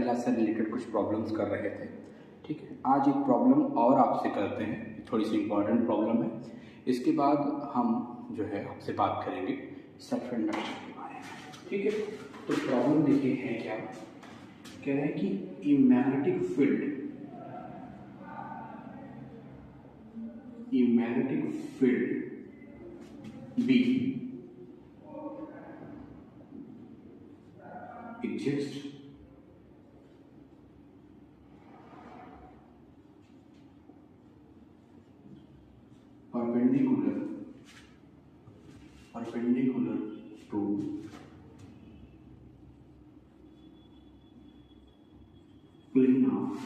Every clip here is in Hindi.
फैराडे लॉ से रिलेटेड कुछ प्रॉब्लम्स कर रहे थे। ठीक है, आज एक प्रॉब्लम और आपसे करते हैं, थोड़ी सी इम्पॉर्टेंट प्रॉब्लम है। इसके बाद हम जो है आपसे बात करेंगे सेल्फ इंडक्शन के बारे में। ठीक है, तो प्रॉब्लम देखिए है क्या, कह रहे हैं कि a magnetic field B exists perpendicular to plane of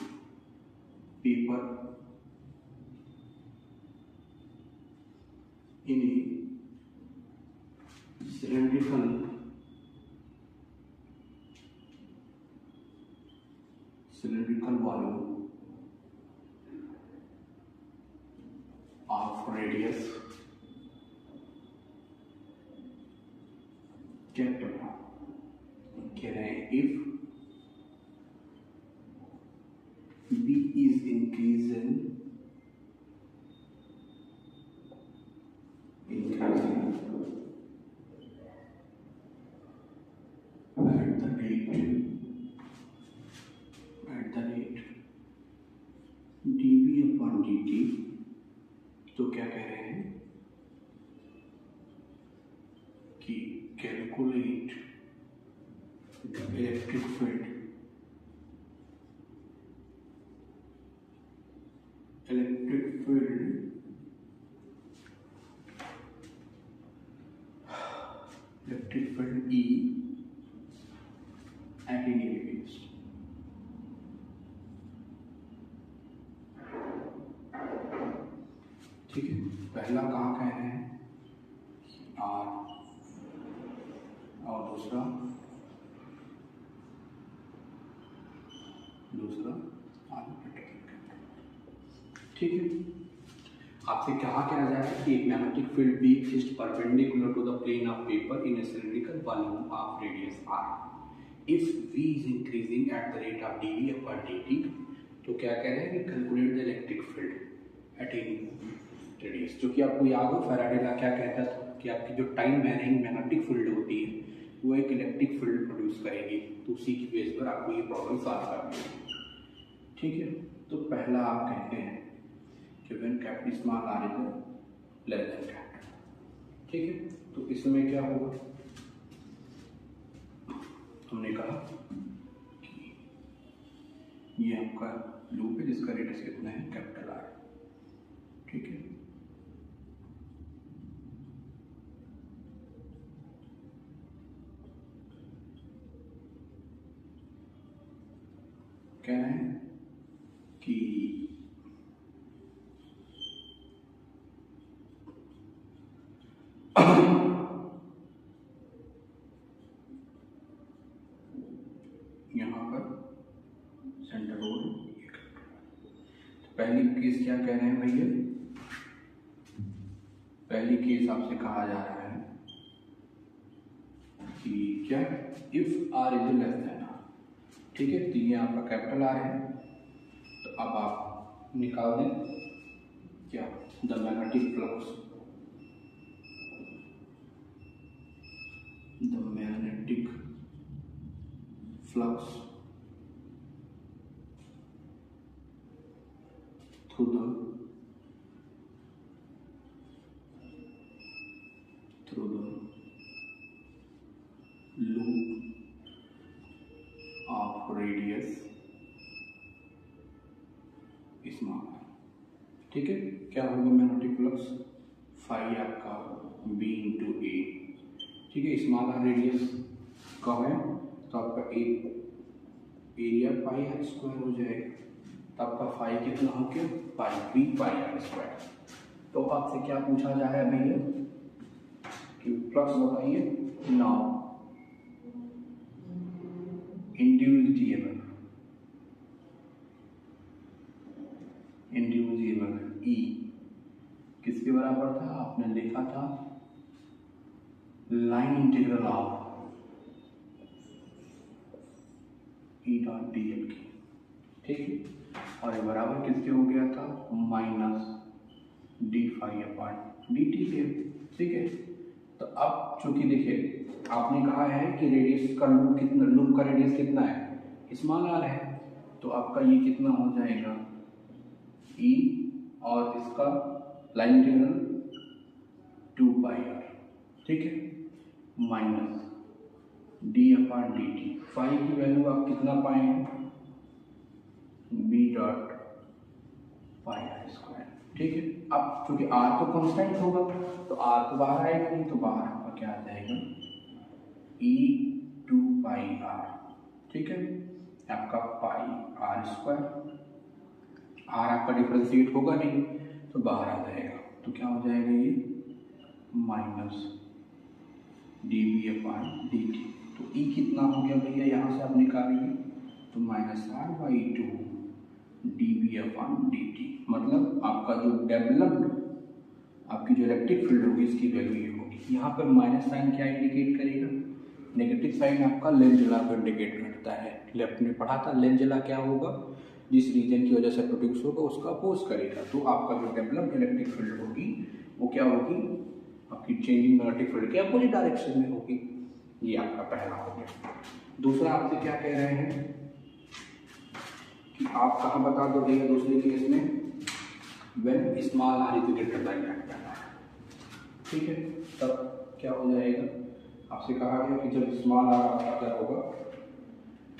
paper in a cylindrical volume of radius capital. कह रहे हैं if B is increasing at the rate dV upon dt, तो क्या कह रहे हैं कि calculate the electric field E at any radius। ठीक है, पहला कहाँ कह रहे हैं R, और दूसरा R। ठीक है, आपसे कहा क्या जाएगा कि एक magnetic field B exists perpendicular to the plane of paper in a cylindrical volume of radius R if V is increasing at the rate of dV upon dt। तो क्या कह रहे हैं कि calculate the electric field at any radius. जो कि आपको याद हो फैराडे लॉ क्या कहता था कि आपकी जो टाइम वैरिंग मैग्नेटिक फील्ड होती है वो एक इलेक्ट्रिक फील्ड प्रोड्यूस करेगी। तो उसी की बेस पर आपको ये प्रॉब्लम सॉल्व करनी है। ठीक है, तो पहला आप कहते हैं कि when capital small r is less than capital. ठीक है, तो इसमें क्या होगा, हमने कहा कि ये आपका लूप है जिसका रेडियस कितना है, कैपिटल R। ठीक है, कह रहे हैं कि यहाँ पर सेंटर रोड। तो पहली केस क्या कह रहे हैं भैया, पहली केस आपसे कहा जा रहा है कि क्या if R is less than R। ठीक है, तो ये आपका कैपिटल R है। तो अब आप निकाल दें क्या, the magnetic flux through the loop of radius small. ठीक है, क्या होगा मैग्नेटिक फ्लक्स फाई आपका B इंटू ए। ठीक है, स्मॉल r रेडियस कम है तो आपका एरिया पाई r स्क्वायर हो जाएगा। तो आपका फाई कितना हो गया, पाई r स्क्वायर। तो आपसे क्या पूछा जा रहा है भैया कि फ्लक्स बताइए। नाउ इंड्यूस्ड ईएमएफ E किसके बराबर था, आपने लिखा था line integral of E dot D L की, ठीक है। और ये बराबर किसके हो गया था, minus D phi upon D T के, ठीक है। तो अब चूंकि देखिए आपने कहा है कि रेडियस का लूप कितना, लूप का रेडियस कितना है, स्मॉल आर है, तो आपका ये कितना हो जाएगा ई, और इसका लाइन इंटीग्रल 2 पाई आर, ठीक है, minus D upon D T. Phi की वैल्यू आप कितना पाए हैं, B dot pi R square, ठीक है। अब चूंकि आर तो कांस्टेंट होगा तो आर तो बाहर आएगा नहीं, तो बाहर आपका क्या आ जाएगा ई 2 पाई आर, ठीक है, आपका पाई आर स्क्वायर। आर आपका डिफरेंशिएट होगा नहीं तो बाहर आ जाएगा, तो क्या हो जाएगा ये minus D B upon D T. तो ई कितना हो गया भैया, यहाँ से आप निकालेंगे तो minus R by 2 D B upon D T. मतलब आपका जो डेवलप्ड आपकी जो इलेक्ट्रिक फील्ड होगी इसकी वैल्यू ये होगी। यहाँ पर माइनस साइन क्या इंडिकेट करेगा, नेगेटिव साइन आपका लेंजला को इंडिकेट करता है। लेफ्ट में पढ़ा था लेंजला क्या होगा, जिस रीजन की वजह से प्रोड्यूस होगा उसका अपोज करेगा। तो आपका जो डेवलप्ड इलेक्ट्रिक फील्ड होगी वो क्या होगी, आपकी चेंजिंग मैग्नेटिक फील्ड के अपोजिट डायरेक्शन में होगी। ये आपका पहला हो गया। दूसरा आपसे क्या कह रहे हैं कि आप कहाँ बता दो भैया दूसरे केस में, when small R is greater than capital R, ठीक है। तब क्या हो जाएगा, आपसे कहा गया कि जब स्मॉल आर आपका क्या होगा,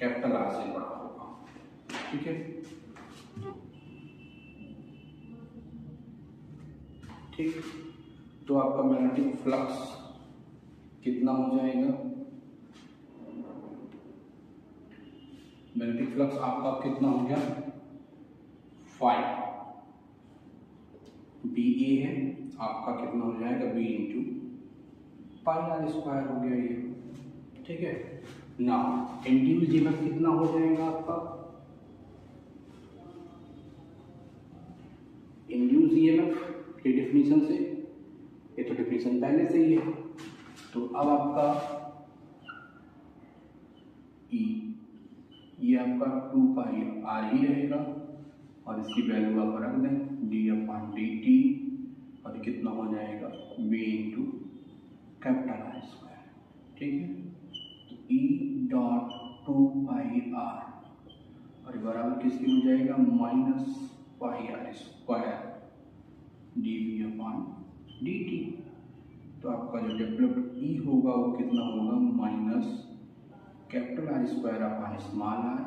कैपिटल आर से बड़ा होगा, ठीक है, ठीक। तो आपका मैग्नेटिक फ्लक्स कितना हो जाएगा, मैग्नेटिक फ्लक्स आपका कितना हो गया, 5 बी ए है आपका, कितना हो जाएगा B into pi R square हो गया ये, ठीक है ना। इंड्यूस ईएमएफ कितना हो जाएगा आपका, इंड्यूस ईएमएफ की डेफिनेशन से, ये तो डेफिनेशन पहले से ही है, तो अब आपका ई, ये आपका 2 पाई आर ही रहेगा, और इसकी वैल्यू आप रख दें डी अपॉन डी टी, और कितना हो जाएगा B into capital R square, ठीक है। तो ई डॉट 2 पाई आर, और बराबर किसकी हो जाएगा minus pi R square D B upon D T. तो आपका जो डेवलप्ड ई होगा वो कितना होगा, minus capital R square upon small R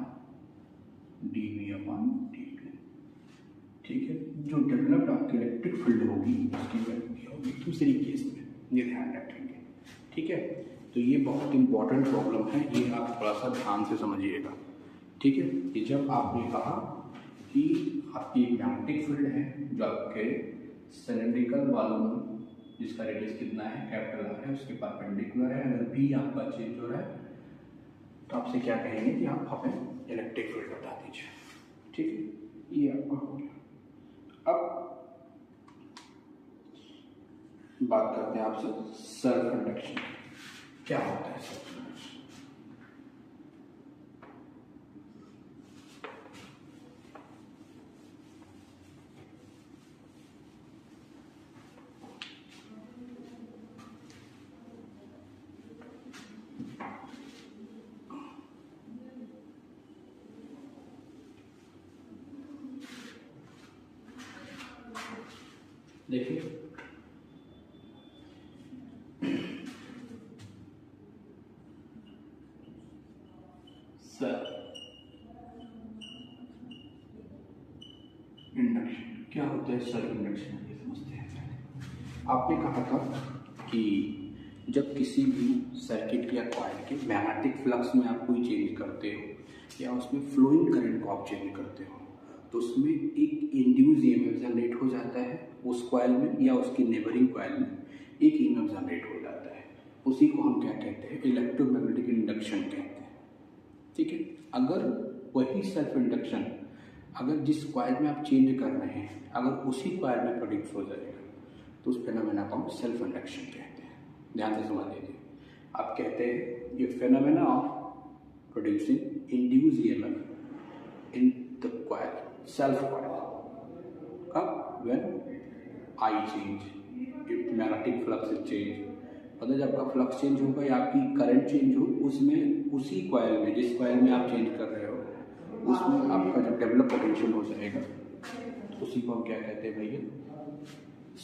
D B upon D T, ठीक है। जो डेवलप्ड आपकी इलेक्ट्रिक फील्ड होगी उसकी वैल्यू होगी दूसरी केस में, ये ध्यान रखेंगे, ठीक है। तो ये बहुत इंपॉर्टेंट प्रॉब्लम है, ये आप थोड़ा सा ध्यान से समझिएगा, ठीक है। कि जब आपने कहा कि आपकी एक मैग्नेटिक फील्ड है जो आपके सिलेंड्रिकल वॉल्यूम जिसका रेडियस कितना है, कैपिटल आर है, उसके परपेंडिकुलर है, अगर भी आपका चेंज हो रहा है तो आपसे क्या कहेंगे कि आप हमें इलेक्ट्रिक फील्ड बता दीजिए, ठीक है। ये आपका हो गया। अब बात करते हैं आपसे सेल्फ कंडक्शन, क्या होता है सेल्फ कंडक्शन। देखिए सेल्फ इंडक्शन क्या होता है, सेल्फ इंडक्शन ये समझते हैं। आपने कहा था कि जब किसी भी सर्किट या कॉइल के मैग्नेटिक फ्लक्स में आप कोई चेंज करते हो या उसमें फ्लोइंग करंट को आप चेंज करते हो तो उसमें एक इंड्यूस ईएमएफ जनरेट हो जाता है उस कॉइल में या उसकी नेबरिंग कॉइल में एक ईएमएफ जनरेट हो जाता है, उसी को हम क्या कहते हैं, इलेक्ट्रोमैग्नेटिक इंडक्शन कहते हैं, ठीक है। अगर वही सेल्फ इंडक्शन अगर जिस कॉइल में आप चेंज कर रहे हैं अगर उसी कॉइल में प्रोड्यूस हो जाएगा तो उस फेनोमेना को हम सेल्फ इंडक्शन कहते हैं। ध्यान से समझ लीजिए, आप कहते हैं ये phenomena of producing induced EMF in the coil, self coil. When I change, if magnetic flux is change, मतलब जब आपका फ्लक्स चेंज होगा या आपकी करंट चेंज हो, उसमें उसी कॉइल में, जिस कॉइल में आप चेंज कर रहे हो, उसमें आपका जब डेवलप पोटेंशियल हो जाएगा तो उसी को हम क्या कहते हैं भैया,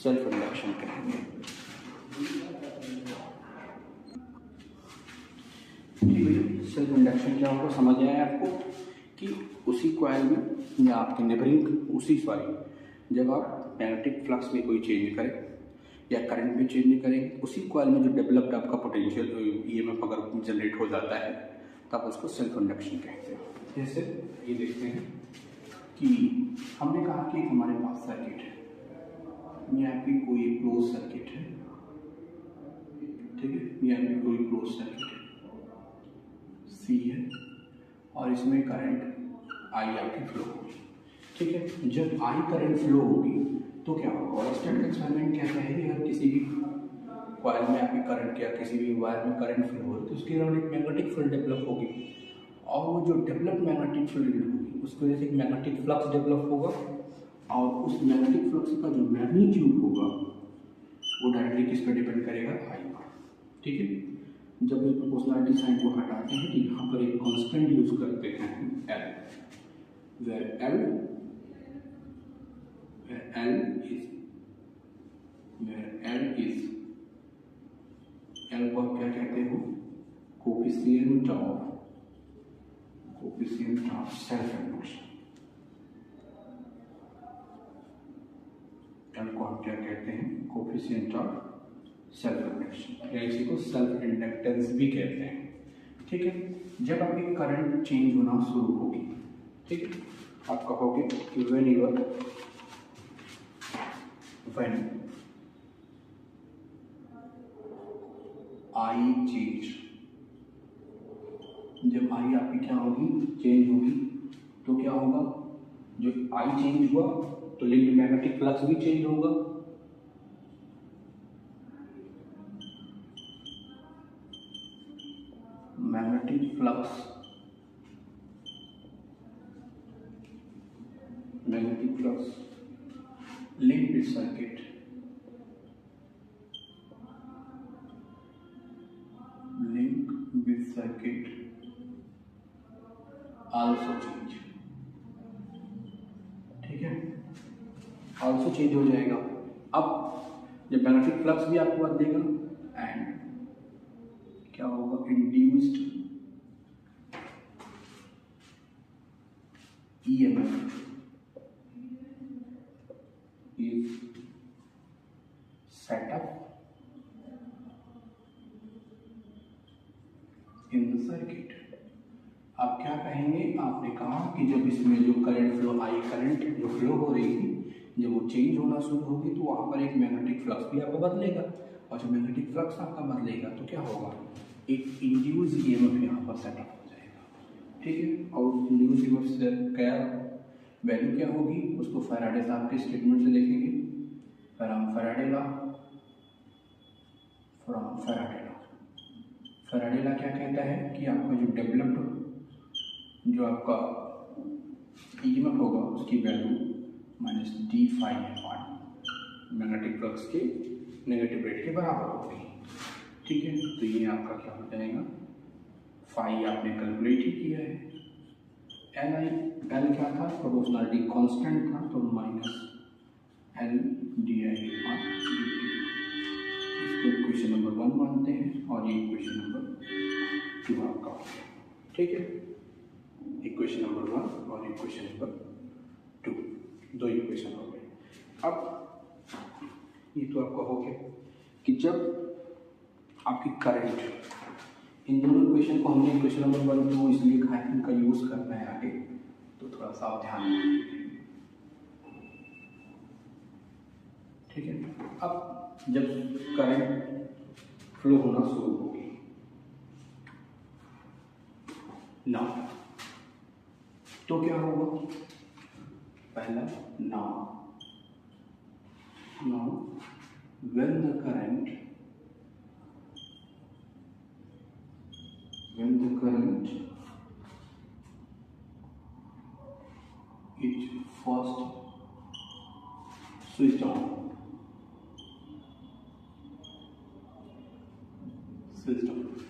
सेल्फ इंडक्शन कहेंगे। सेल्फ इंडक्शन क्या होगा समझ आया आपको, कि उसी कॉइल में या आपके नेबरिंग उसी जब आप मैग्नेटिक फ्लक्स में कोई चेंज करें या करंट में चेंज नहीं करेंगे, उसी कॉइल में जो डेवलप्ड आपका पोटेंशियल ईएमएफ अगर जनरेट हो जाता है तब उसको सेल्फ इंडक्शन कहते हैं। जैसे ये देखते हैं कि हमने कहा कि हमारे पास सर्किट है, यहाँ पे कोई क्लोज सर्किट है, ठीक है, यहाँ पे कोई क्लोज सर्किट है सी है, और इसमें करंट आई आपकी फ्लो होगी, ठीक है। जब आई करंट फ्लो होगी तो क्या होगा, ऑलस्टेड का एक्सपेरिमेंट क्या कहेगी, अगर किसी भी कॉइल में आपकी करंट या किसी भी वायर में करंट फ्लो हो तो उसके अराउंड एक मैग्नेटिक फील्ड डेवलप होगी, और वो जो डेवलप मैग्नेटिक फील्ड होगी उसकी वजह से एक मैग्नेटिक फ्लक्स डेवलप होगा, और उस मैग्नेटिक फ्लक्स का जो मैग्नीट्यूड होगा वो डायरेक्टली किस पर डिपेंड करेगा, आई पर, ठीक है। जब इस प्रोपोर्शनलिटी साइन को हटाते हैं तो यहाँ पर एक कांस्टेंट यूज करते हैं एल, वेयर एल को क्या कहते हो, coefficient of self induction. L को हम क्या कहते हैं, कोफिशिएंट ऑफ सेल्फ इंडक्शन, या इसी को सेल्फ इंडक्टेंस भी कहते हैं, ठीक है। जब आपकी करंट चेंज होना शुरू होगी, ठीक है, आप कहोगे कि व्हेन आई चेंज, जब आई आपकी क्या होगी, चेंज होगी, तो क्या होगा, जो आई चेंज हुआ तो लिंक्ड मैग्नेटिक फ्लक्स भी चेंज होगा, magnetic flux linked with circuit also change, ठीक है, also चेंज हो जाएगा। अब जब मैग्नेटिक फ्लक्स भी आपको बदलेगा एंड क्या होगा, induced EMF is set up in the circuit। आप क्या कहेंगे, आपने कहा कि जब इसमें जो करंट फ्लो, आई करंट जो फ्लो हो रही थी, जब वो चेंज होना शुरू होगी तो वहाँ पर एक मैग्नेटिक फ्लक्स भी आपका बदलेगा, और जब मैग्नेटिक फ्लक्स आपका बदलेगा तो क्या होगा, एक इंड्यूस EMF यहाँ पर सेटअप हो जाएगा, ठीक है। और इंड्यूस EMF से क्या वैल्यू क्या होगी, उसको फैराडे साहब के स्टेटमेंट से देखेंगे, फैराडे लॉ क्या कहता है कि आपका जो डेवलप्ड जो आपका EMF होगा उसकी वैल्यू -d∅F1 मैग्नेटिक फ्लक्स के नेगेटिव रेट के बराबर होगी, ठीक है। तो ये आपका क्या हो जाएगा, फाई आपने कैलकुलेट ही किया है, एल क्या था, प्रोपोर्शनलिटी कांस्टेंट था, तो -L/di/dt, इसको इक्वेशन नंबर 1 मानते हैं, और ये इक्वेशन नंबर 2 आपका हो गया, ठीक है। इक्वेशन नंबर 1 और इक्वेशन नंबर 2, दो इक्वेशन हो गए। अब ये तो आपका हो गया कि जब आपकी करंट, इन दोनों इक्वेशन को हमने इक्वेशन नंबर 1 2 इसलिए कहा है, इनका यूज करना है आगे, तो थोड़ा सा आप ध्यान रखिए, ठीक है। अब जब करंट फ्लो होना शुरू होगी ना, तो क्या होगा, पहला now when the current is first switch on,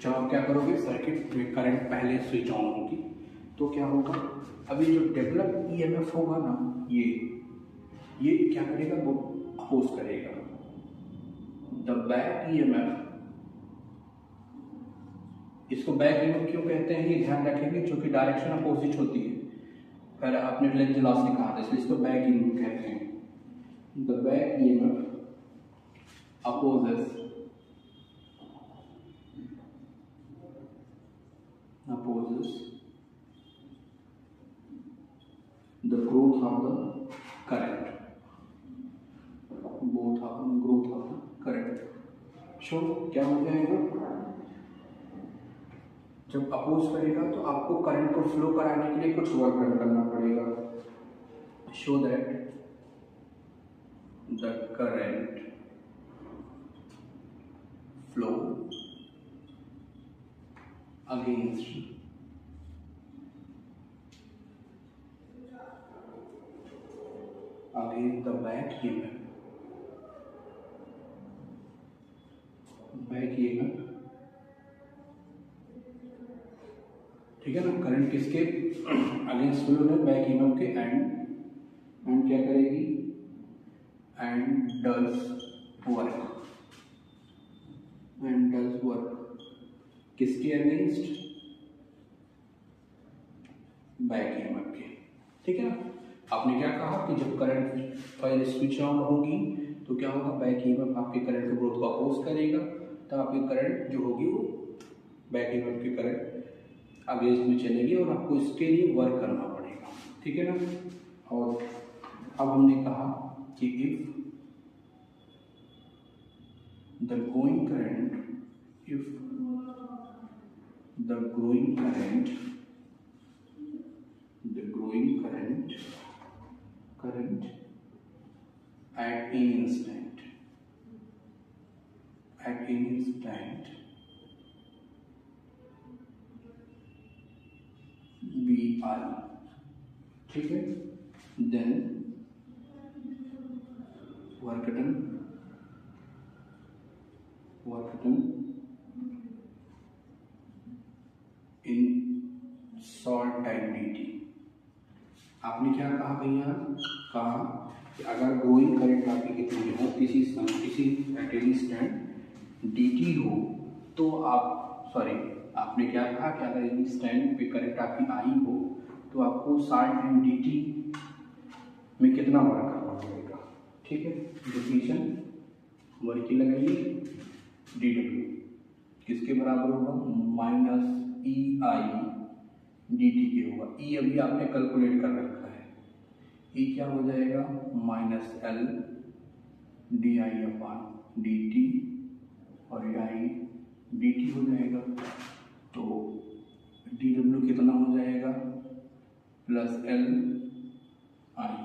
जब आप क्या करोगे सर्किट में करंट पहले स्विच ऑन होगी तो क्या होगा, अभी जो डेवलप ईएमएफ होगा ना ये क्या करेगा, वो अपोज करेगा द बैक ईएमएफ। इसको बैक ईएमएफ क्यों कहते हैं ये ध्यान रखेंगे, क्योंकि डायरेक्शन अपोजिट होती है, पहले आपने लेंज लॉस ने कहा था, इसलिए इसको बैक ईएमएफ कहते हैं। The back EMF opposes the growth of the current, both of the growth of the current। सो क्या हो जाएगा, जब अपोज करेगा तो आपको करंट को फ्लो कराने के लिए कुछ वर्क करना पड़ेगा। Show that the current flow against the back EMF, ठीक है ना। करंट किसके अगेंस्ट फ्लो है, बैक ईएमएफ के, एंड क्या करेगी, एंड डज वर्क किसके अगेंस्ट, बैक ईएमएफ के, ठीक है ना। आपने क्या कहा कि जब करंट पहले स्विच ऑन होगी तो क्या होगा, बैक ईएमएफ आपके करंट के ग्रोथ को अपोज करेगा, तो आपकी करंट जो होगी वो बैक ईएमएफ की करंट अगेंस्ट में चलेगी और आपको इसके लिए वर्क करना पड़ेगा, ठीक है ना। और अब हमने कहा कि if the growing current at any instant vi, ठीक है, then work done in short time dt। आपने क्या कहा भैया, कहा कि अगर ग्रोइंग करंट आपकी कितनी हो, किसी एट एनी स्टैंड dt हो, तो आपने क्या कहा कि अगर इन स्टैंड पे करंट आपकी आई हो तो आपको 60 टाइम dt में कितना वर्क करना पड़ेगा, ठीक है। डिफिनेशन वर्क की लगाइए, dw किसके बराबर होगा, minus E I D T के होगा। ई अभी आपने कैलकुलेट कर रखा है, ई क्या हो जाएगा, minus L D I upon D T, और आई डी टी हो जाएगा, तो डी डब्ल्यू कितना हो जाएगा, plus L I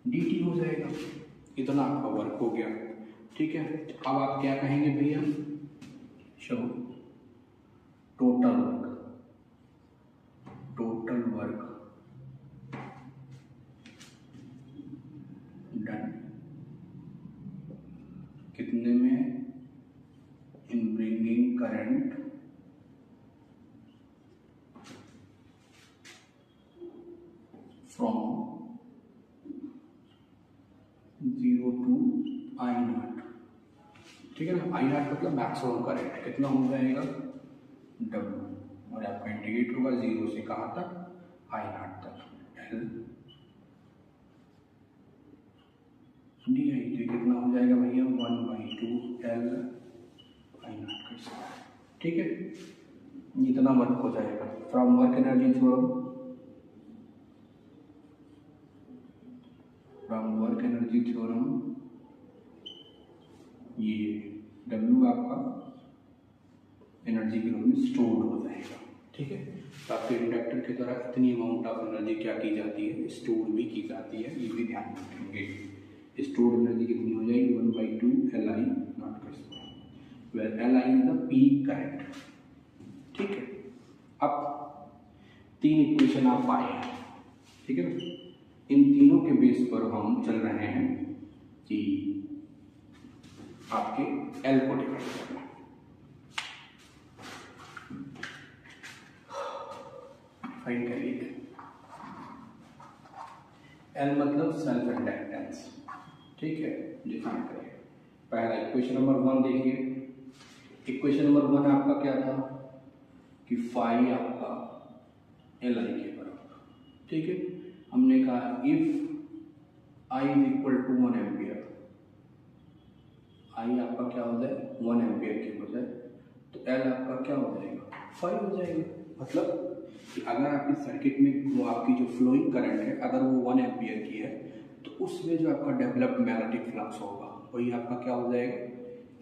D T हो जाएगा। इतना आपका वर्क हो गया, ठीक है। अब आप क्या कहेंगे भैया, शो टोटल वर्क डन कितने में, in bringing current from 0 to I0, ठीक है ना। I0 मतलब मैक्सिमम करंट कितना हो जाएगा, W, और आपका इंडिकेट होगा 0 से कहाँ तक, I0 तक, L डी आई टी कितना हो जाएगा भैया, 1/2 L I0 का स्क्वायर, ठीक है। इतना वर्क हो जाएगा फ्रॉम वर्क एनर्जी थ्योरम, ये W आपका एनर्जी के रूप में स्टोर्ड हो जाएगा, ठीक है। तो आपके इंडक्टर की तरह इतनी अमाउंट ऑफ एनर्जी क्या की जाती है, स्टोर भी की जाती है, ये भी ध्यान रखेंगे। स्टोर्ड एनर्जी कितनी हो जाएगी, 1/2 Li0 का square, where Li is the peak current, ठीक है। अब 3 इक्वेशन आप पाए हैं, ठीक है ना। इन तीनों के बेस पर हम चल रहे हैं कि आपके एल को डिफाइन करना। फाइंड करिए एल मतलब सेल्फ इंडक्टेंस, ठीक है, डिफाइन करिए। पहला इक्वेशन नंबर 1 देखिए। इक्वेशन नंबर 1 आपका क्या था कि फाई आपका एल आई के बराबर, ठीक है। हमने कहा if I is equal to 1 ampere, I आपका क्या हो जाए 1 एम्पियर की हो जाए, तो एल आपका क्या हो जाएगा 5 हो जाएगा। मतलब कि अगर आपकी सर्किट में वो आपकी जो फ्लोइंग करंट है अगर वो 1 एम्पियर की है तो उसमें जो आपका डेवलप्ड मैग्नेटिक फ्लक्स होगा वही आपका क्या हो जाएगा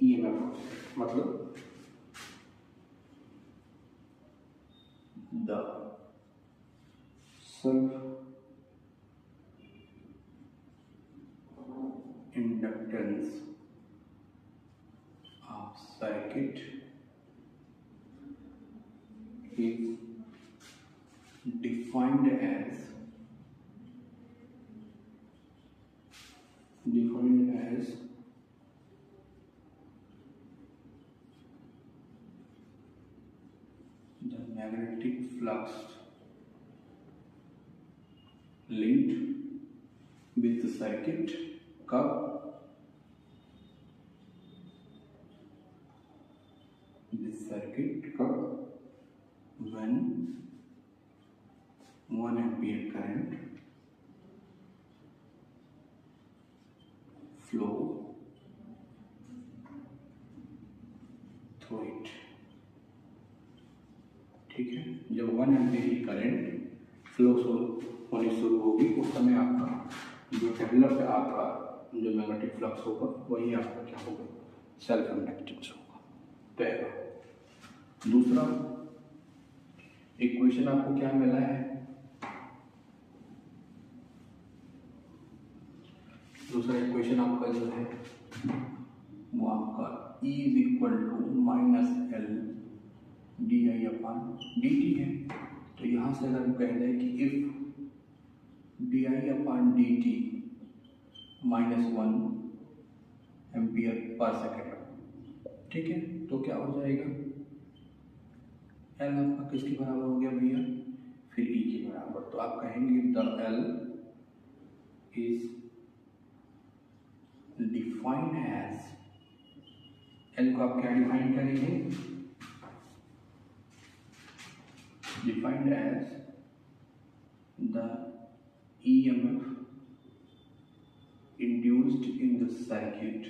ईएमएफ। मतलब the self inductance of circuit is defined as the magnetic flux linked with the circuit curve when 1 ampere current flow through it, ठीक है। जब 1 एम्पियर की करंट फ्लो होनी शुरू होगी उस समय आपका जो डेवलप आपका जो मैग्नेटिक फ्लक्स होगा वही आपका क्या होगा सेल्फ इंडक्टेंस होगा। पहला। दूसरा इक्वेशन आपको क्या मिला है, दूसरा इक्वेशन आपका जो है वो आपका E is equal to minus L D I upon D T है। तो यहाँ से अगर हम कह दें कि if D I upon D T -1 ampere per second, ठीक है, तो क्या हो जाएगा एल आपका किसके बराबर हो गया भैया, फिर ई के बराबर। तो आप कहेंगे the L is defined as, L को आप क्या डिफाइन करेंगे, defined as the EMF induced in the circuit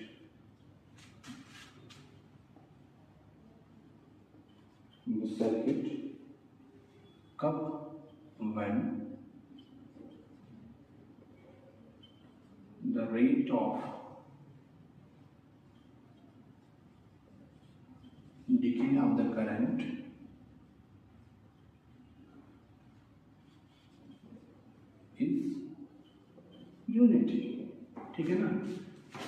कब, when the rate of decay of the current is unity, ठीक है ना।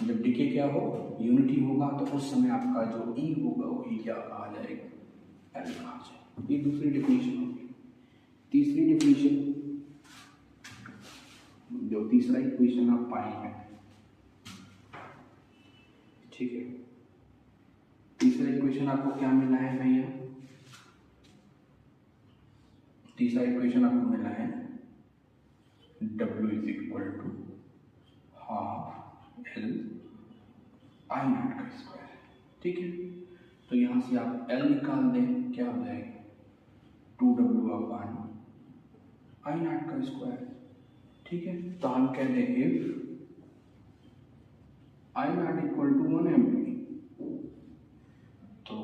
जब डिके क्या हो यूनिटी होगा तो उस समय आपका जो ई होगा वही क्या कहा जाएगा एल कहा जाएगा। ये दूसरी डेफिनेशन होगी। तीसरी डेफिनेशन, जो तीसरा इक्वेशन आप पाएंगे, ठीक है, तीसरा इक्वेशन आपको क्या मिला है भैया, तीसरा इक्वेशन आपको मिला है W is equal to half L I nought का स्क्वायर, ठीक है। तो यहाँ से आप L निकाल दें, क्या हो जाएगा 2W अपॉन आई नॉट का स्क्वायर, ठीक है। तो हम कह दें if I nought equal to 1 ampere, तो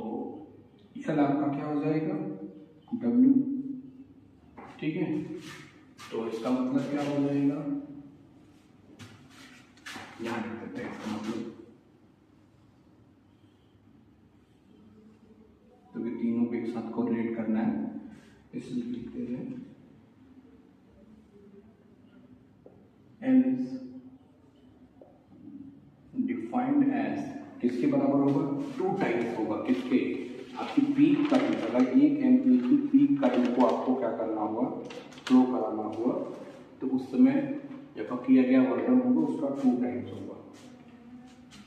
L आपका क्या हो जाएगा W, ठीक है। तो इसका मतलब क्या हो जाएगा, यहाँ लिख देते हैं इसका मतलब, तो ये तीनों को एक साथ कोरिलेट करना है, इसलिए लिखते हैं L इज डिफाइंड एज, किसके बराबर होगा 2 टाइम्स होगा, किसके, आपकी पीक करंट, अगर 1 एम्पियर की पीक करंट को आपको क्या करना हुआ फ्लो कराना हुआ तो उस समय जब किया गया वर्क होगा उसका 2 टाइम्स होगा।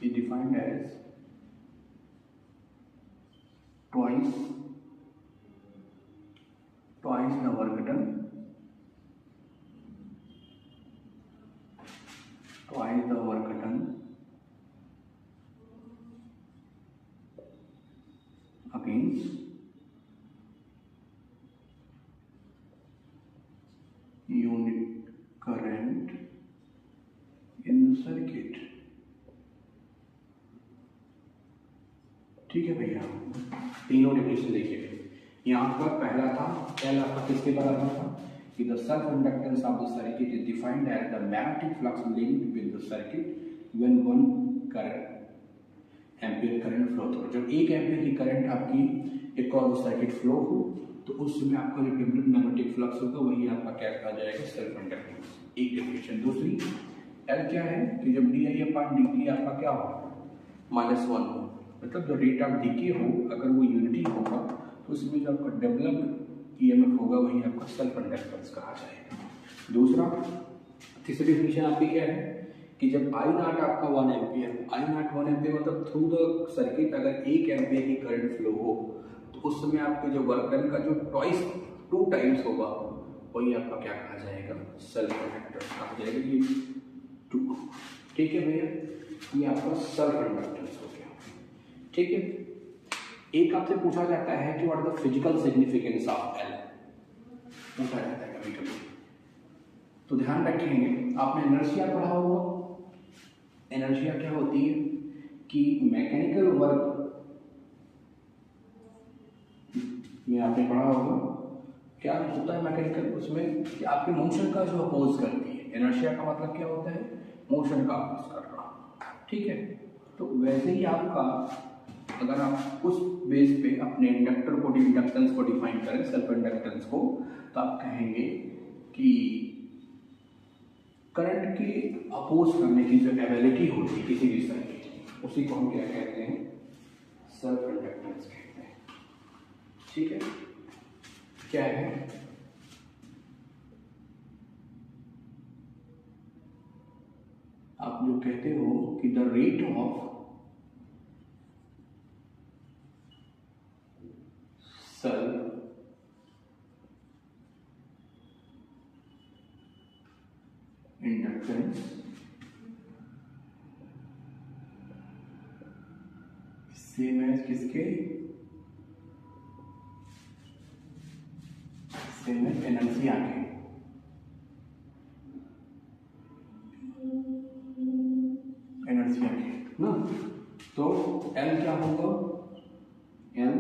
Is defined as twice the work done, twice the work done against unit current in the circuit। ठीक है भैया, तीनों डेफिनेशन देखिए। यहाँ पर पहला था एल आपका किसके बराबर था कि the self inductance of the circuit is defined as the magnetic flux linked with the circuit when one current ampere current flow through. जब 1 एम्पियर की करंट आपकी अक्रॉस सर्किट फ्लो हो तो उस समय आपका जो डिफरेंट मैग्नेटिक फ्लक्स होगा वही आपका क्या कहा जाएगा, सेल्फ इंडक्टेंस। एक डेफिनेशन। दूसरी एल क्या है कि जब D I upon D T आपका क्या होगा, -1 हो, मतलब जो रेट ऑफ डीके हो अगर वो यूनिटी होगा तो उसमें जो आपका डेवलप ईएमएफ होगा वही आपका सेल्फ इंडक्टेंस कहा जाएगा। दूसरा तीसरी डेफिनेशन आपकी क्या है कि जब आई नॉट आपका 1 एम्पियर, आई नॉट 1 एम्पियर मतलब थ्रू द सर्किट अगर 1 एम्पियर की करंट फ्लो हो तो उस समय आपके जो वर्क डन का जो ट्वाइस 2 टाइम्स होगा वही आपका क्या कहा जाएगा, सेल्फ इंडक्टेंस कहा जाएगा। ये 2, ठीक है भैया, ये आपका सेल्फ इंडक्टेंस हो गया। ठीक है, एक आपसे पूछा जाता है कि what is the physical significance of L, पूछा जाता है कभी कभी, तो ध्यान रखेंगे आपने इनर्शिया पढ़ा होगा। इनर्शिया क्या होती है कि मैकेनिकल वर्क में आपने पढ़ा होगा क्या होता है मैकेनिकल, उसमें कि आपके मोशन का जो अपोज करती है। इनर्शिया का मतलब क्या होता है, मोशन का अपोज कर रहा। ठीक है, तो वैसे ही आपका अगर आप उस बेस पे अपने इंडक्टर को इंडक्टेंस को डिफाइन करें, सेल्फ इंडक्टेंस को, तो आप कहेंगे कि करंट के अपोज करने की जो एबिलिटी होती है किसी भी सर्किट की, उसी को हम क्या कहते हैं, सेल्फ इंडक्टेंस कहते हैं। ठीक है, क्या है, आप जो कहते हो कि the rate of self inductance same as किसके, सेम एज इनर्शिया के। इनर्शिया के ना, तो एल क्या होगा, एल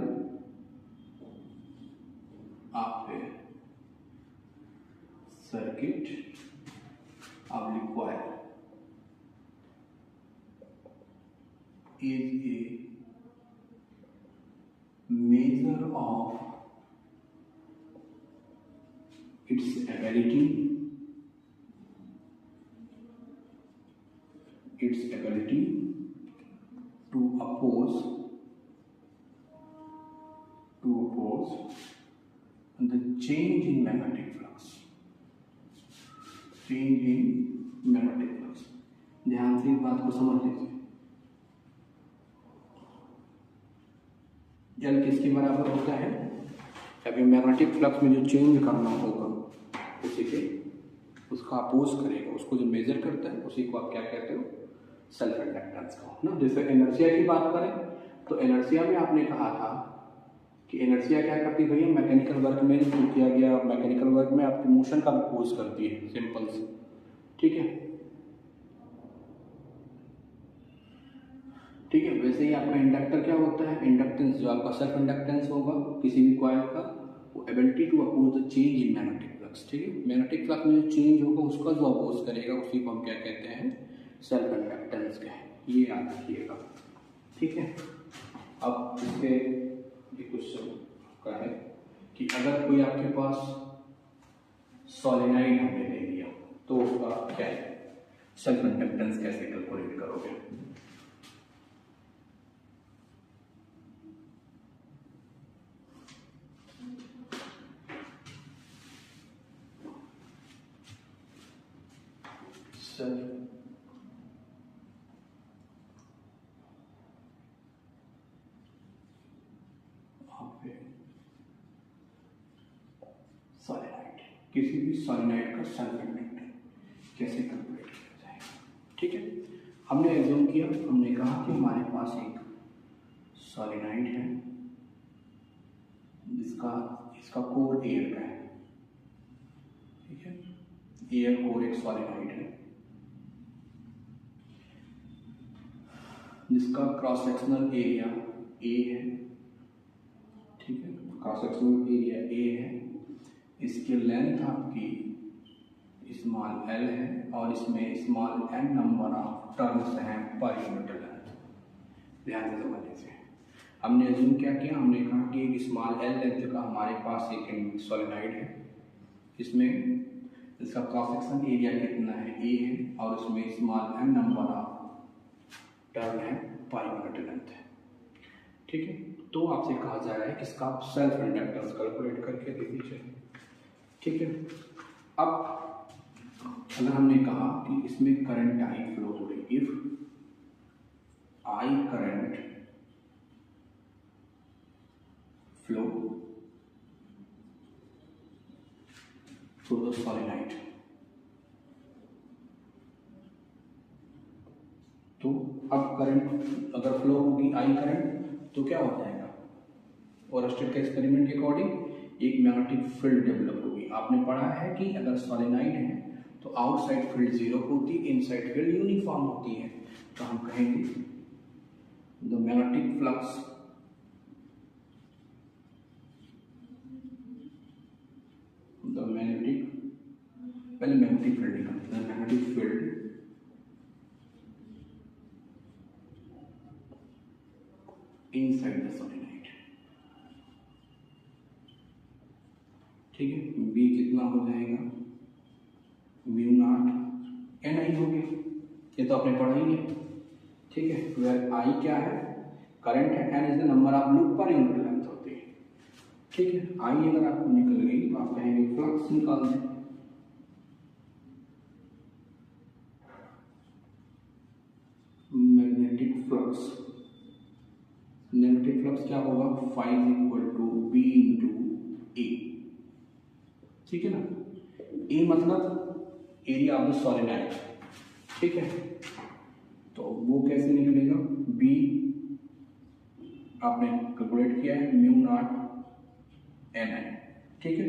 आपके circuit oblique coil is a measure of its ability to oppose the change in magnetic flux, change in magnetic flux. ध्यान से इस बात को समझ लीजिए, जल किसके बराबर होता है, अभी मैग्नेटिक फ्लक्स में जो चेंज करना होगा उसी के उसका अपोज करेगा, उसको जो मेजर करता है उसी को आप क्या कहते हो, सेल्फ इंडक्टेंस का ना। जैसे इनर्शिया की बात करें तो इनर्शिया में आपने कहा था कि इनर्शिया क्या करती है भैया, मैकेनिकल वर्क में जो किया गया मैकेनिकल वर्क में आपके मोशन का अपोज करती है, सिंपल से। ठीक है, ठीक है, वैसे ही आपका इंडक्टर क्या होता है, इंडक्टेंस जो आपका सेल्फ इंडक्टेंस होगा किसी भी कॉइल का, वो ability to oppose the change in magnetic flux. ठीक है, मैग्नेटिक फ्लक्स में जो चेंज होगा उसका जो अपोज करेगा उसी को हम क्या कहते हैं, सेल्फ इंडक्टेंस कहें, ये याद रखिएगा। ठीक है, अब इसके क्वेश्चन का है कि अगर कोई आपके पास सोलेनाइड हमने ले लिया तो उसका क्या है, सेल्फ इंडक्टेंस कैसे कैलकुलेट करोगे। सेल्फ सॉलिनाइड, किसी भी सॉलिनाइड का सेल्फ इंडक्टर कैसे कैलकुलेट किया जाएगा। ठीक है, हमने एज्यूम किया, हमने कहा कि हमारे पास एक सॉलिनाइड है इसका कोर एयर का है। ठीक है, एयर कोर एक सॉलिनाइड है जिसका क्रॉस सेक्शनल एरिया ए है। ठीक है, क्रॉस सेक्शनल एरिया ए है, इसकी लेंथ आपकी स्मॉल एल है और इसमें small N number of turns हैं पर यूनिट लेंथ। ध्यान से समझने से हमने एज्यूम क्या किया, हमने कहा कि एक स्मॉल एल लेंथ का हमारे पास एक सॉलिनाइड है, इसमें इसका क्रॉस सेक्शन एरिया कितना है ए है और उसमें small N number of turn है पर यूनिट लेंथ है। ठीक है, तो आपसे कहा जा रहा है कि इसका आप सेल्फ इंडक्टेंस कैलकुलेट करके दे दीजिए। ठीक है, अब अगर हमने कहा कि इसमें करंट आई फ्लो हो रही, if I current flow through the solenoid, तो अब करंट अगर फ्लो होगी आई करंट तो क्या हो जाएगा, ओरस्टेड के एक्सपेरिमेंट के अकॉर्डिंग एक मैग्नेटिक फील्ड डेवलप होगी। आपने पढ़ा है कि अगर सॉलिनाइड है तो आउटसाइड फील्ड जीरो होती, इनसाइड फील्ड यूनिफॉर्म होती है। तो हम कहेंगे द मैग्नेटिक फ्लक्स पहले मैग्नेटिक फील्ड निकालते हैं, मैग्नेटिक फील्ड इनसाइड द सॉलिनाइड। ठीक है, बी कितना हो जाएगा, म्यू नॉट एन आई हो गया, ये तो आपने पढ़ा ही है। ठीक है, वेयर आई क्या है, करंट है, N is the number of loop per unit length होती है। ठीक है, आई अगर आपको निकल गई तो आप कहेंगे फ्लक्स निकाल दें। मैग्नेटिक फ्लक्स, मैग्नेटिक फ्लक्स क्या होगा, phi equal to B into A. ठीक है ना, ए मतलब एरिया ऑफ द सॉलिनाइड। ठीक है, तो वो कैसे निकलेगा, बी आपने कैलकुलेट किया है म्यू नॉट एन आई। ठीक है,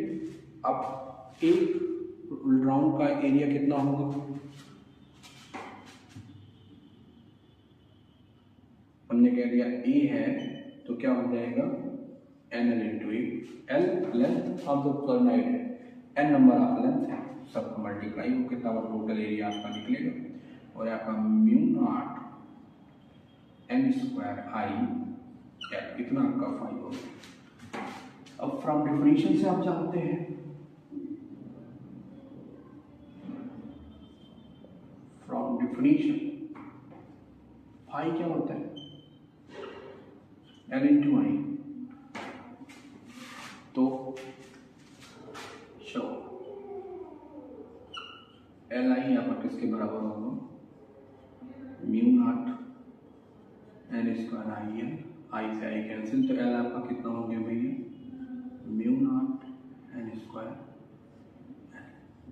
अब एक राउंड का एरिया कितना होगा, हमने कह दिया ए है तो क्या हो जाएगा N L into A, L length of the solenoid है, एन नंबर ऑफ लेंथ है, सब मल्टीप्लाई हो कितना टोटल एरिया आपका निकलेगा, और आपका mu naught N square I L, इतना आपका फाई होगा। अब फ्रॉम डेफिनेशन से आप जानते हैं, फ्रॉम डेफिनेशन फाई क्या होता है, एल इंटू आई। तो शो एल आई यहाँ पर किसके बराबर होगा, mu naught N square I L, I से आई कैंसिल, तो एल आपका कितना हो गया भैया, म्यू नॉट एन स्क्वायर,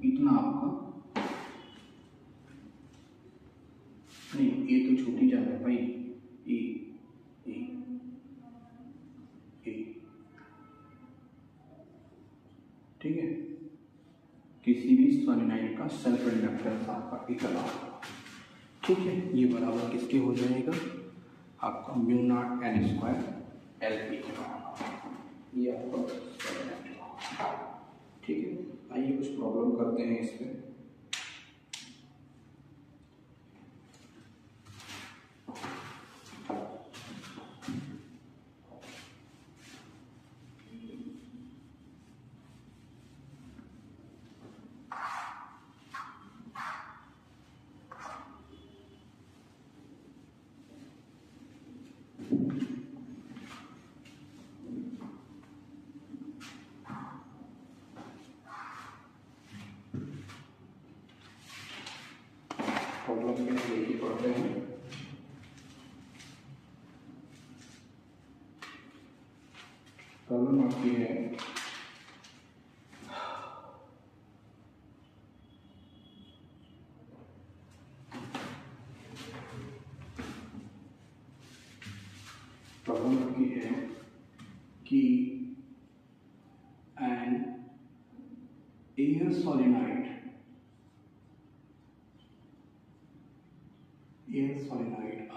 इतना आपका, नहीं ए तो छूटी जा रहा है भाई, ए ए ए। ठीक है, किसी भी सॉलिनाइड का सेल्फ इंडक्टेंस आपका इतना होगा। ठीक है, ये बराबर किसके हो जाएगा, आपका mu naught N square L P, ये आपका सॉलिनाइड। ठीक है, आइए कुछ प्रॉब्लम करते हैं इस पर। प्रॉब्लम में देखिए पढ़ते हैं। प्रॉब्लम आपकी है कि an air solenoid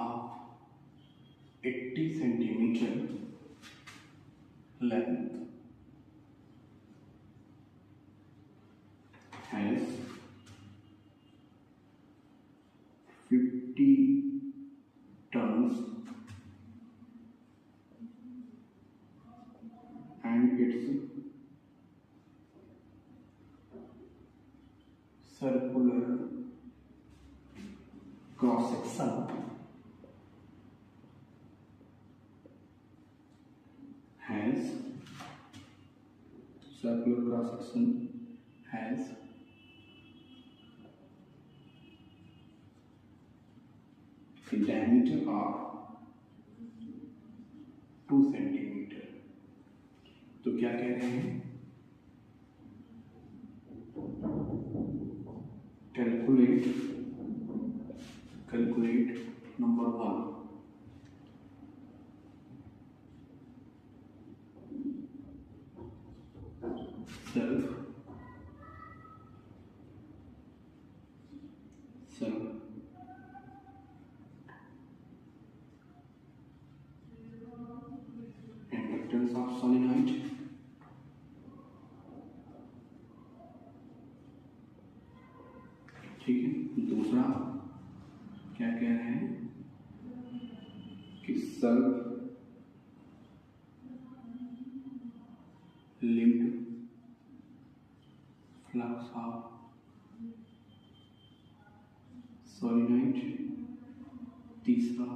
of 80 centimeter length has 50 tons and its circular cross section has a diameter of 2 centimeter। तो क्या कह रहे हैं, calculate number 1, self inductance of solenoid, ठीक है। दूसरा क्या कह रहे हैं कि self linked flux of solenoid। तीसरा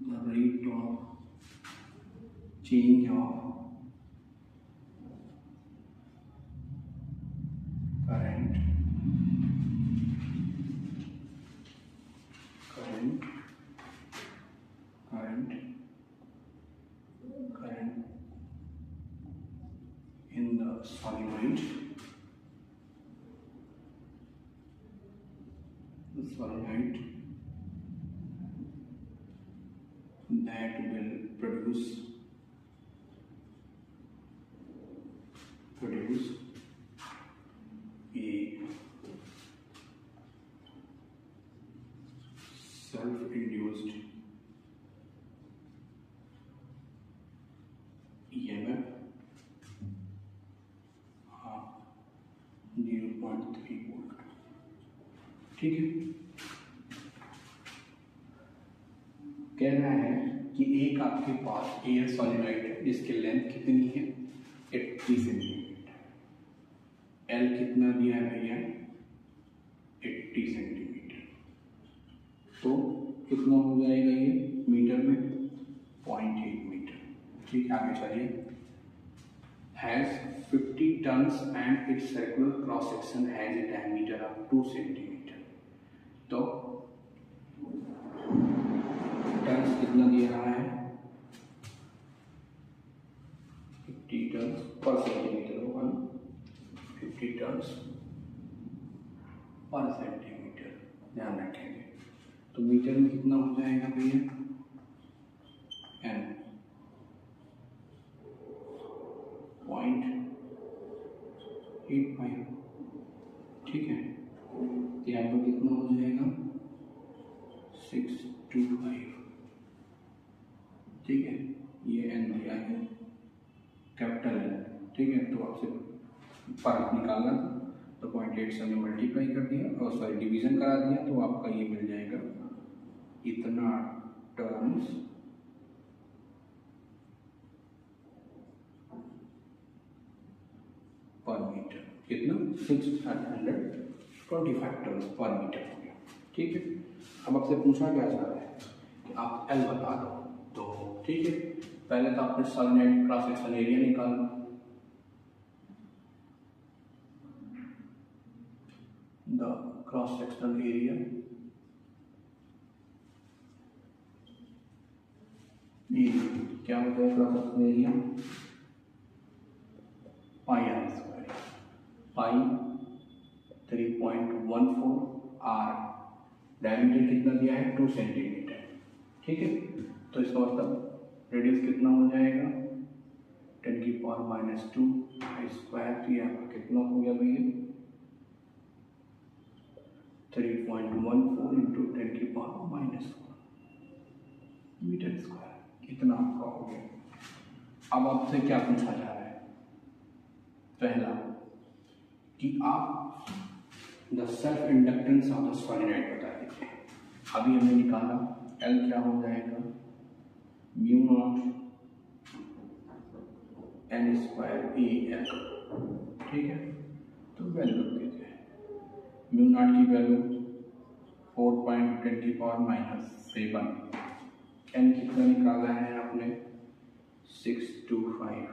the rate of change of current in the solenoid that will produce a self-induced EMF of 0.3 volt. ठीक है। कह रहा है कि एक आपके पास एयर सॉलिनॉइड है जिसकी लेंथ कितनी है 80 सेंटीमीटर। एल कितना दिया है भैया 80 सेंटीमीटर। तो कितना हो जाएगा ये मीटर में 0.8 मीटर। ठीक है, आगे चलिए। Has 50 tons and it's circular cross section has a diameter of 2 centimetre. तो टन्स कितना दिया रहा है 50 टन्स पर सेंटीमीटर होगा ना, 50 टन्स पर सेंटीमीटर ध्यान रखेंगे। तो मीटर में कितना हो जाएगा भैया n 0.85। ठीक है, यहाँ पर कितना हो जाएगा 625। ठीक है, ये n दिया है कैपिटल N। ठीक है, तो आपसे फर्क निकालना था तो 0.8 से हमने मल्टीप्लाई कर दिया और सॉरी डिवीजन करा दिया, तो आपका ये मिल जाएगा इतना टर्म्स पर मीटर। कितना 625 टर्म्स पर मीटर हो गया। ठीक है, अब आपसे पूछा क्या जा रहा है कि आप L बता दो। तो ठीक है, पहले तो आपने सॉलिनॉइड क्रॉस सेक्शन एरिया निकालना। द क्रॉस सेक्शनल एरिया क्या होता है cross sectional area pi R square, pi 3.14 R, diameter कितना दिया है 2 सेंटीमीटर। ठीक है, तो इसका मतलब रेडियस कितना हो जाएगा 10⁻⁻² स्क्वायर, तो यहाँ पर कितना हो गया भैया 3.14 × 10⁻⁻4 मीटर स्क्वायर, इतना आपका हो गया। अब आपसे क्या पूछा जा रहा है, पहला कि आप the self inductance of the solenoid बता दीजिए। अभी हमने निकाला L क्या हो जाएगा μ0 n² AL, ठीक है, तो वैल्यू रख दीजिए। μ0 की वैल्यू 4.10⁻⁻7, n कितना निकाला है आपने 625,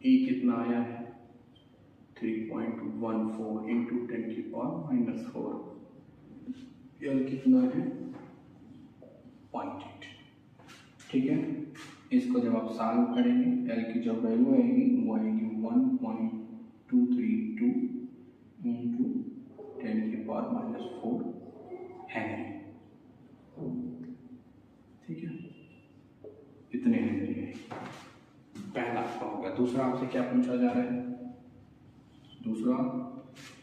e कितना आया है 3.14 × 10⁻⁻4, l कितना है 0.8। ठीक है, इसको जब आप सॉल्व करेंगे l की जो वैल्यू आएगी वो आएगी 1.232 × 10⁻⁻4 हेनरी। ठीक है, इतने हेनरी है। पहला आपका होगा। दूसरा आपसे क्या पूछा जा रहा है, दूसरा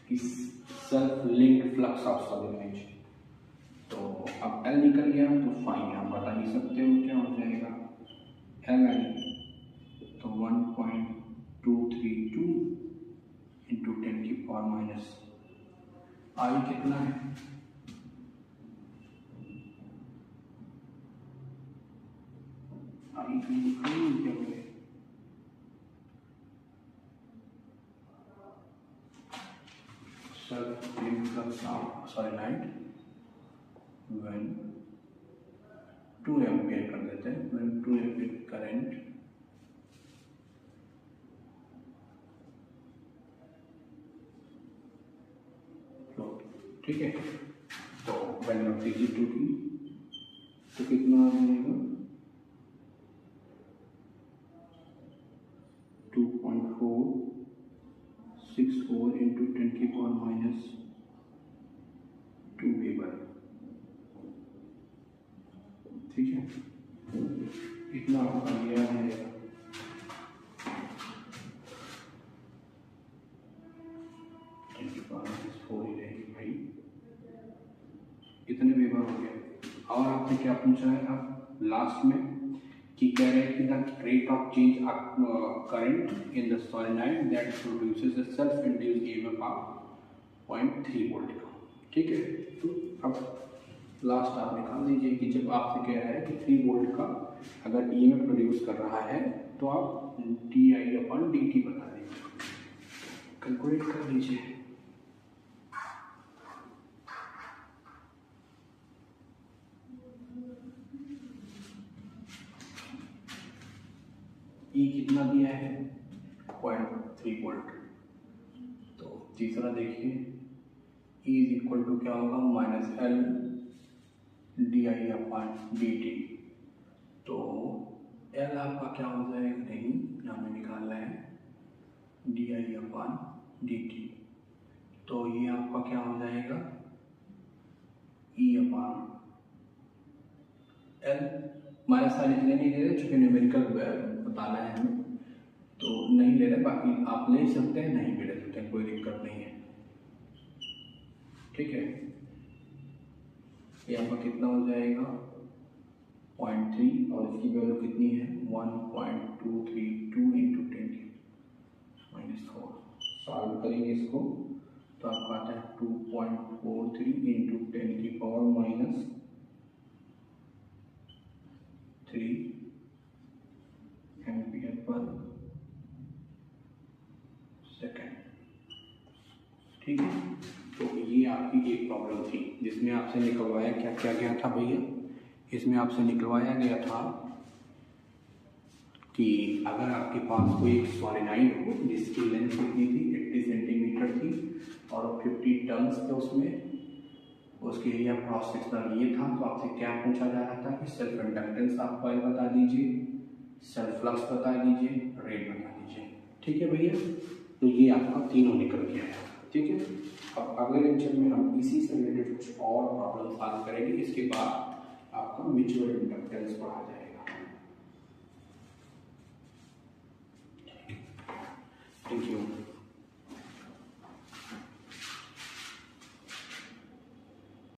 कि self linked flux of solenoid. तो अब L निकल गया तो फाइन आप बता ही सकते हो क्या हो जाएगा Li, तो 1.232 × 10⁻⁻, I कितना है I self linked flux of solenoid when 2 ampere कर देते हैं, when 2 एम्पियर करंट फ्लो। ठीक है, तो वैल्यू ऑफ Tg2 की तो कितना आ जाएगा 2.464 × 10⁻² वेबर। ठीक है, इतना आपका लिया है 10⁻⁴ ही रहेगी भाई, इतने वेबर हो गया। और आपने क्या पूछा है अब लास्ट में कि कह रहे हैं कि the rate of change current in the solenoid that produces a self induced EMF of 0.3 volt का। ठीक है, तो अब लास्ट आप निकाल दीजिए कि जब आपसे कह रहा है कि 3 वोल्ट का अगर ईएमएफ प्रोड्यूस कर रहा है तो आप di/dt बता दीजिए, कैलकुलेट कर लीजिए। E कितना दिया है 0.3 वोल्ट। तो तीसरा देखिए E = क्या होगा -L di/dt। तो L आपका क्या हो जाएगा, नहीं हमें निकालना है di/dt। तो ये आपका क्या हो जाएगा E/L, माइनस साइन इसलिए नहीं ले रहे चूंकि न्यूमेरिकल बताना है हमें, तो नहीं ले रहे, बाकी आप ले सकते हैं, नहीं भी ले सकते हैं, कोई दिक्कत नहीं है। ठीक है, यहाँ पर कितना हो जाएगा 0.3 और इसकी वैल्यू कितनी है 1.232 × 10⁻⁴। सॉल्व करेंगे इसको तो आपका आता है 2.43 × 10⁻³ एम्पियर पर सेकेंड। ठीक है, तो ये आपकी एक प्रॉब्लम थी जिसमें आपसे निकलवाया क्या क्या गया था भैया, इसमें आपसे निकलवाया गया था कि अगर आपके पास कोई एक सॉलिनॉइड हो जिसकी लेंथ कितनी थी 80 सेंटीमीटर थी और 52 टर्म्स थे उसमें, उसके एरिया क्रॉस सेक्शनल ये था। तो आपसे क्या पूछा जा रहा था कि सेल्फ इंडक्टेंस आप कॉइल बता दीजिए, सेल्फ फ्लक्स बता दीजिए, रेट बता दीजिए। ठीक है भैया, तो ये आपका तीनों निकल गया है। ठीक है, अब अगले लेक्चर में हम इसी से रिलेटेड कुछ और प्रॉब्लम सॉल्व करेंगे। इसके बाद आपका म्यूचुअल इंडक्टेंस पढ़ा जाएगा।